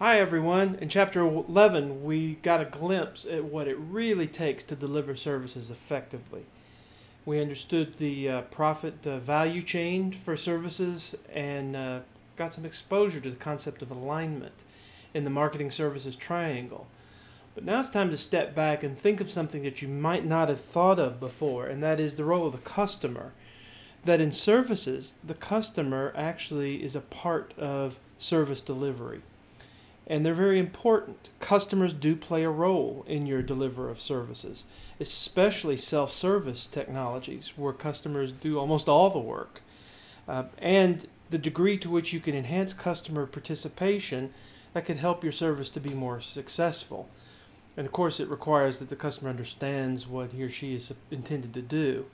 Hi everyone. In chapter 11 we got a glimpse at what it really takes to deliver services effectively. We understood the profit value chain for services and got some exposure to the concept of alignment in the marketing services triangle. But now it's time to step back and think of something that you might not have thought of before, and that is the role of the customer. That in services, the customer actually is a part of service delivery. And they're very important. Customers do play a role in your delivery of services, especially self-service technologies where customers do almost all the work. And the degree to which you can enhance customer participation, that could help your service to be more successful. And of course it requires that the customer understands what he or she is intended to do.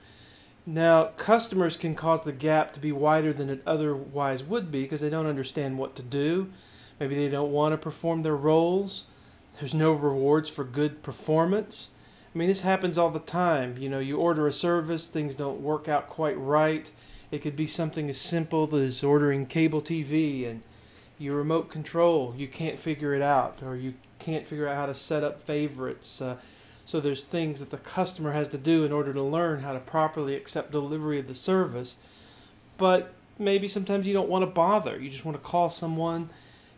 Now, customers can cause the gap to be wider than it otherwise would be because they don't understand what to do. Maybe they don't want to perform their roles. There's no rewards for good performance. I mean, this happens all the time. You know, you order a service, things don't work out quite right. It could be something as simple as ordering cable TV and your remote control, you can't figure it out, or you can't figure out how to set up favorites. So there's things that the customer has to do in order to learn how to properly accept delivery of the service. But maybe sometimes you don't want to bother. You just want to call someone,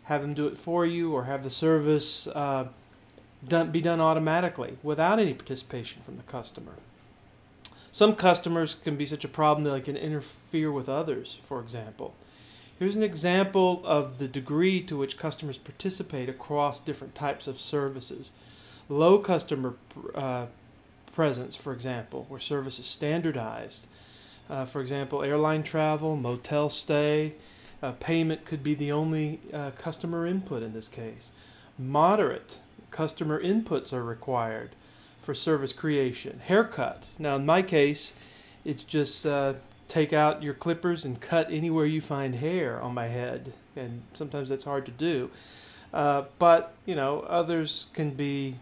have them do it for you, or have the service be done automatically without any participation from the customer. Some customers can be such a problem that they can interfere with others, for example. Here's an example of the degree to which customers participate across different types of services. Low customer presence, for example, where service is standardized. For example, airline travel, motel stay, payment could be the only customer input in this case. Moderate customer inputs are required for service creation. Haircut. Now in my case, it's just take out your clippers and cut anywhere you find hair on my head. And sometimes that's hard to do. But, you know, others can be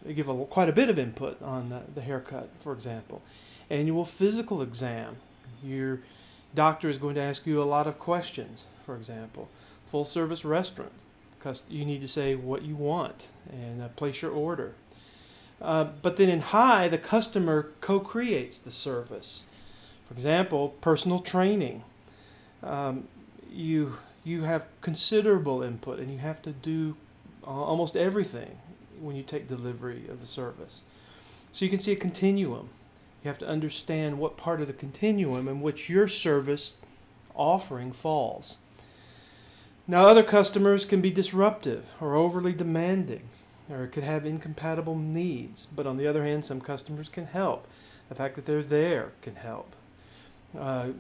give quite a bit of input on the haircut, for example. Annual physical exam. Your doctor is going to ask you a lot of questions, for example. Full service restaurant, because you need to say what you want and place your order. But then in high, the customer co-creates the service. For example, personal training. You have considerable input and you have to do almost everything when you take delivery of the service. So you can see a continuum. You have to understand what part of the continuum in which your service offering falls. Now, other customers can be disruptive or overly demanding, or could have incompatible needs. But on the other hand, some customers can help. The fact that they're there can help.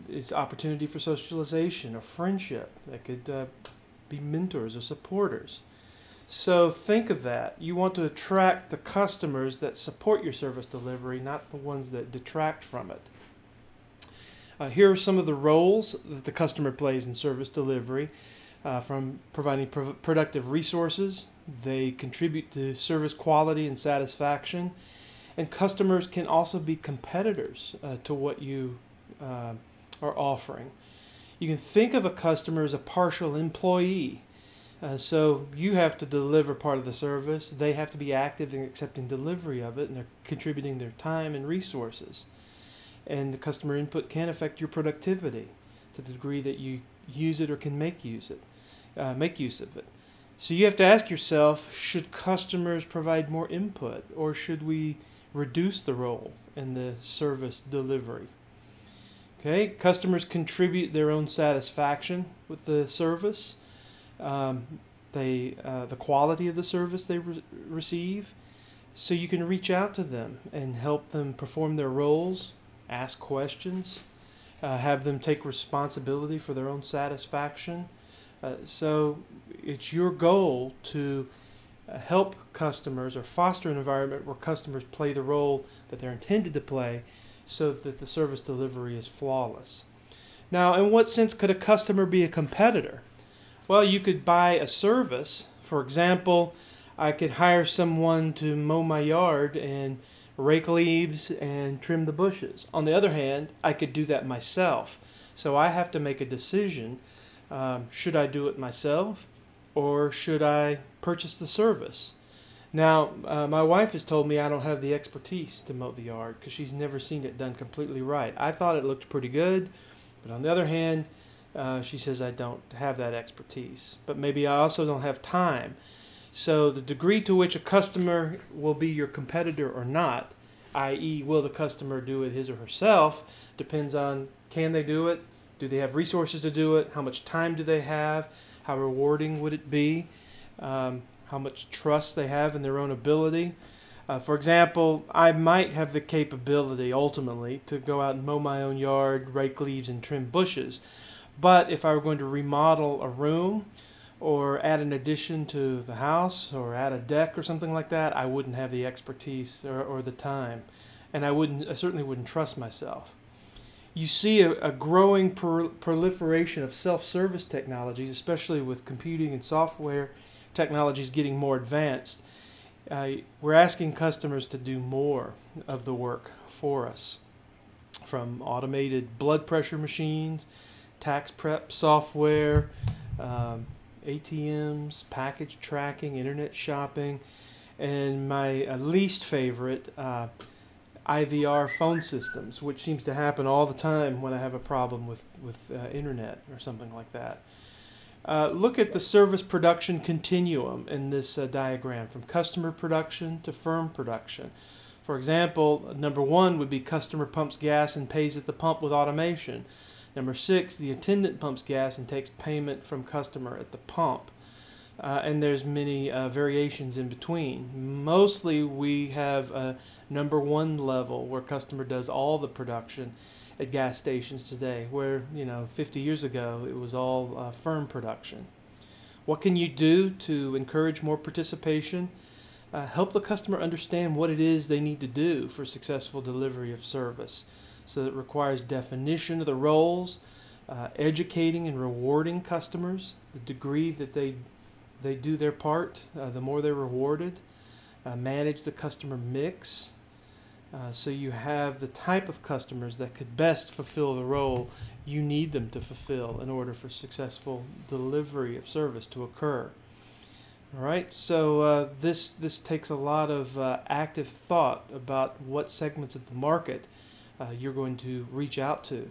It's opportunity for socialization or friendship. They could be mentors or supporters. So think of that. You want to attract the customers that support your service delivery, not the ones that detract from it. Here are some of the roles that the customer plays in service delivery. From providing productive resources, they contribute to service quality and satisfaction. And customers can also be competitors to what you are offering. You can think of a customer as a partial employee. So you have to deliver part of the service. They have to be active in accepting delivery of it, and they're contributing their time and resources. And the customer input can affect your productivity to the degree that you use it or can make use of it. So you have to ask yourself, should customers provide more input, or should we reduce the role in the service delivery? Okay, customers contribute their own satisfaction with the service. The quality of the service they receive, so you can reach out to them and help them perform their roles, ask questions, have them take responsibility for their own satisfaction. So it's your goal to help customers or foster an environment where customers play the role that they're intended to play so that the service delivery is flawless. Now, in what sense could a customer be a competitor? Well, you could buy a service. For example, I could hire someone to mow my yard and rake leaves and trim the bushes. On the other hand, I could do that myself. So I have to make a decision. Should I do it myself? or should I purchase the service? Now, my wife has told me I don't have the expertise to mow the yard because she's never seen it done completely right. I thought it looked pretty good, but on the other hand, she says I don't have that expertise. But maybe I also don't have time. So the degree to which a customer will be your competitor or not, i.e., will the customer do it his or herself, depends on can they do it, do they have resources to do it, how much time do they have, how rewarding would it be, how much trust they have in their own ability. For example, I might have the capability ultimately to go out and mow my own yard, rake leaves, and trim bushes. But if I were going to remodel a room or add an addition to the house or add a deck or something like that, I wouldn't have the expertise or the time. And I certainly wouldn't trust myself. You see a growing proliferation of self-service technologies, especially with computing and software technologies getting more advanced. We're asking customers to do more of the work for us, from automated blood pressure machines, tax prep software, ATMs, package tracking, internet shopping, and my least favorite, IVR phone systems, which seems to happen all the time when I have a problem with internet or something like that. Look at the service production continuum in this diagram, from customer production to firm production. For example, number 1 would be customer pumps gas and pays at the pump with automation. Number 6, the attendant pumps gas and takes payment from customer at the pump. And there's many variations in between. Mostly we have a number 1 level where customer does all the production at gas stations today, where 50 years ago it was all firm production. What can you do to encourage more participation? Help the customer understand what it is they need to do for successful delivery of service. So it requires definition of the roles, educating and rewarding customers. The degree that they do their part, the more they're rewarded. Manage the customer mix. So you have the type of customers that could best fulfill the role you need them to fulfill in order for successful delivery of service to occur. All right, so this takes a lot of active thought about what segments of the market you're going to reach out to.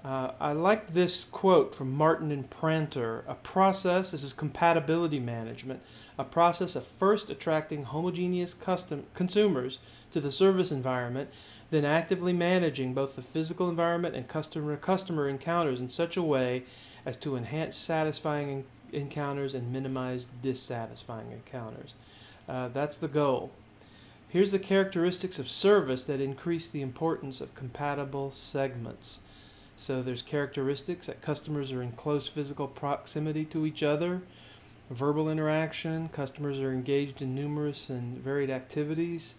I like this quote from Martin and Pranter. This is compatibility management, a process of first attracting homogeneous consumers to the service environment, then actively managing both the physical environment and customer encounters in such a way as to enhance satisfying encounters and minimize dissatisfying encounters. That's the goal. Here's the characteristics of service that increase the importance of compatible segments. So there's characteristics that customers are in close physical proximity to each other, verbal interaction, customers are engaged in numerous and varied activities,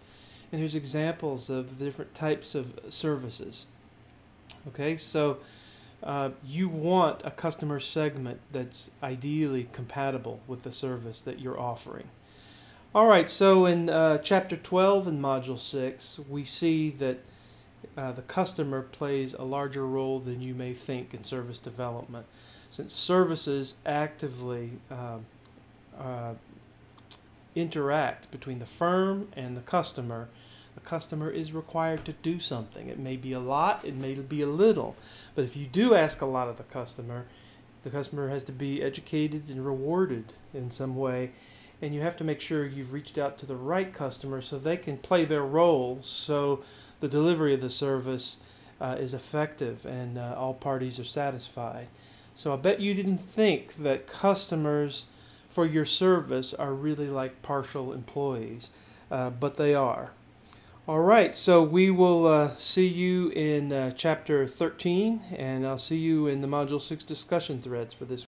and here's examples of the different types of services. Okay, so you want a customer segment that's ideally compatible with the service that you're offering. All right, so in Chapter 12 in Module 6, we see that the customer plays a larger role than you may think in service development. Since services actively interact between the firm and the customer is required to do something. It may be a lot, it may be a little, but if you do ask a lot of the customer has to be educated and rewarded in some way, and you have to make sure you've reached out to the right customer so they can play their role, so the delivery of the service is effective and all parties are satisfied. So I bet you didn't think that customers for your service are really like partial employees, but they are. All right, so we will see you in Chapter 13, and I'll see you in the Module 6 discussion threads for this week.